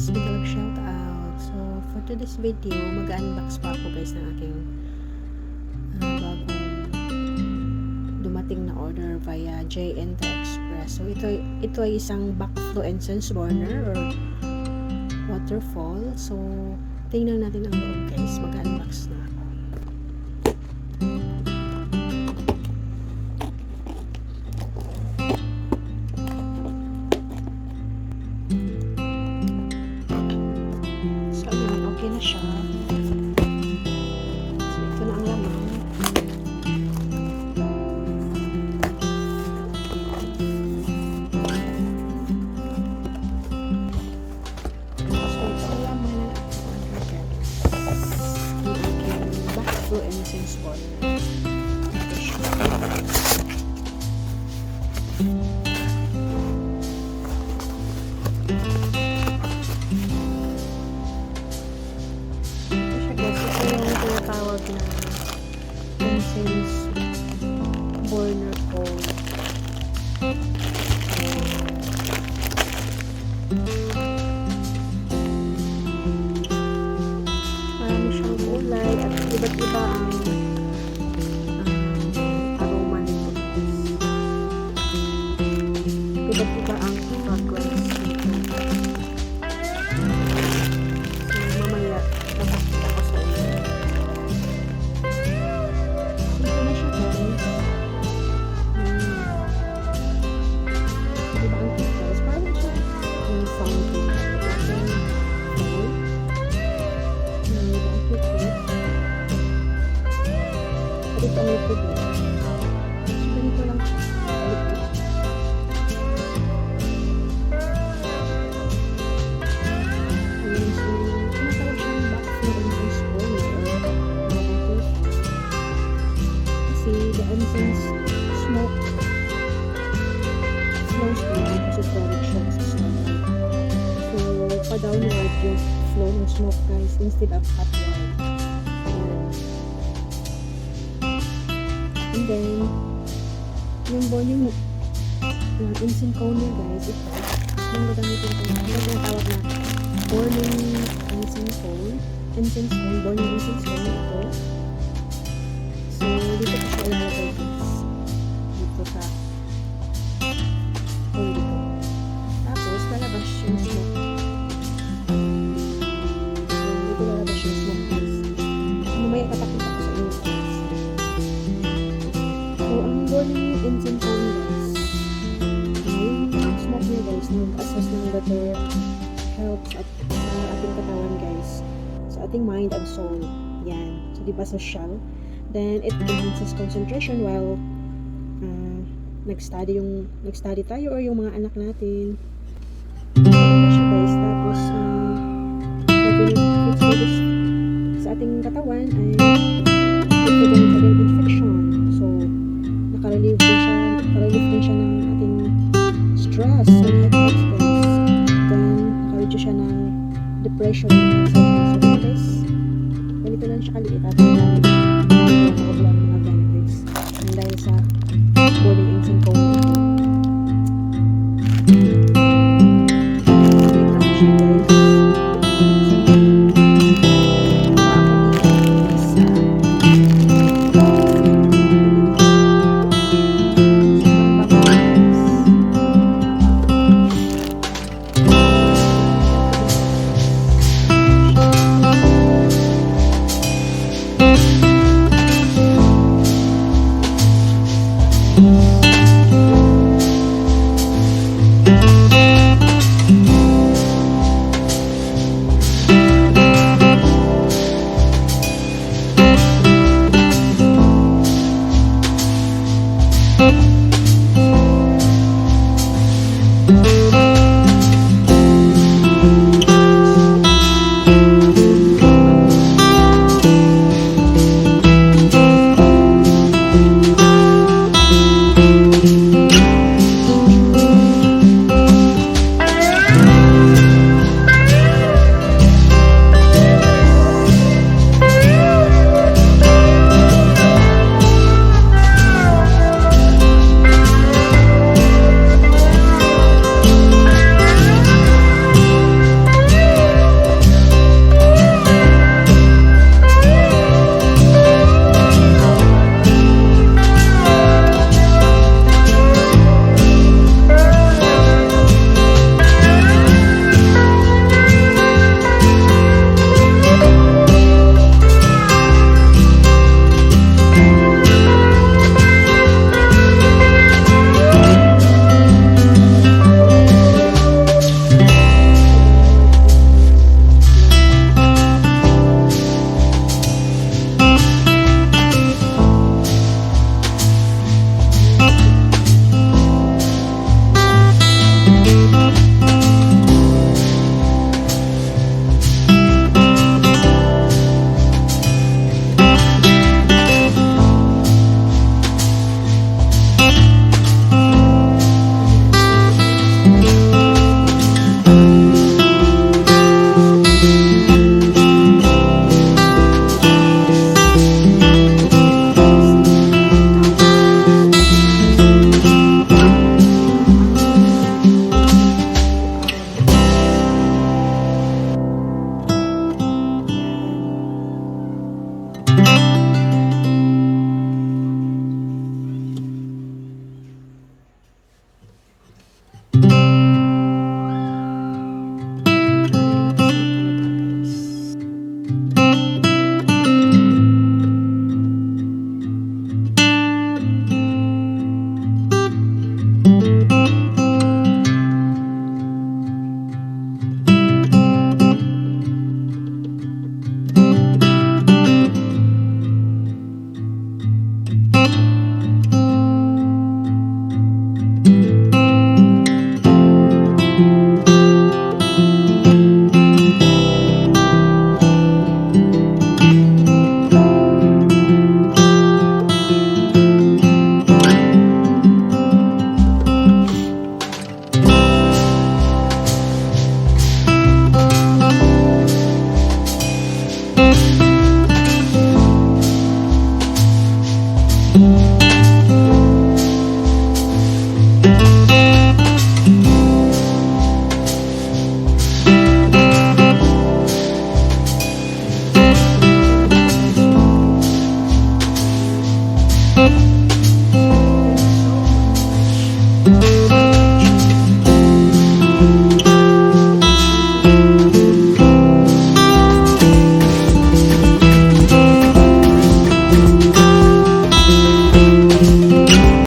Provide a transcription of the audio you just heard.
guys, big love shout out. So for today's video, mag-unbox pa ako guys ng aking bagong dumating na order via JNT Express. So ito ay isang backflow incense burner or waterfall. So tingnan natin ang loob guys, mag-unbox na ako. Okay na siya. So, ito na ang laman. So, ito ang laman. Backflow incense burner. Ito siya. Tawag na incense burner coal. Marami siyang kulay at iba't iba ang aroma nito. Iba't iba ang fragrance nito. So mamaya napakita ko sa inyo. Ito ang lipid niya. So, ganito lang siya. Lipid. Ayan, so, tinatawag siyang backflow incense burner. Kasi, the incense smoke flows down kasi storage siya sa smoke. So, pa-downward yung flow ng smoke guys instead of upward. And then, yung burning incense cone niya guys, ito, yung gagamitin ko, ito yung tawag na burning incense cone, burning incense cone ito. So, dito ko siya ilalagay guys, dito sa hole dito. Tapos, lalabas yung smoke. So, dito lalabas yung smoke guys. Mamaya papakita ko sa inyo guys. So, ang burning incense cone guys, yung smoke niya guys, nag-assess ng better health at sa ating katawan guys, sa ating mind and soul. Yan. So, diba social? Then, it enhances concentration while nag-study tayo or yung mga anak natin. Maganda siya guys. Tapos, benefits sa ating katawan ay prevent against infection. So, nakarelieve din siya ng ating stress and headaches guys. Then, nakareduce siya ng depression and anxiety. So, guys, ganito lang siya kaliit at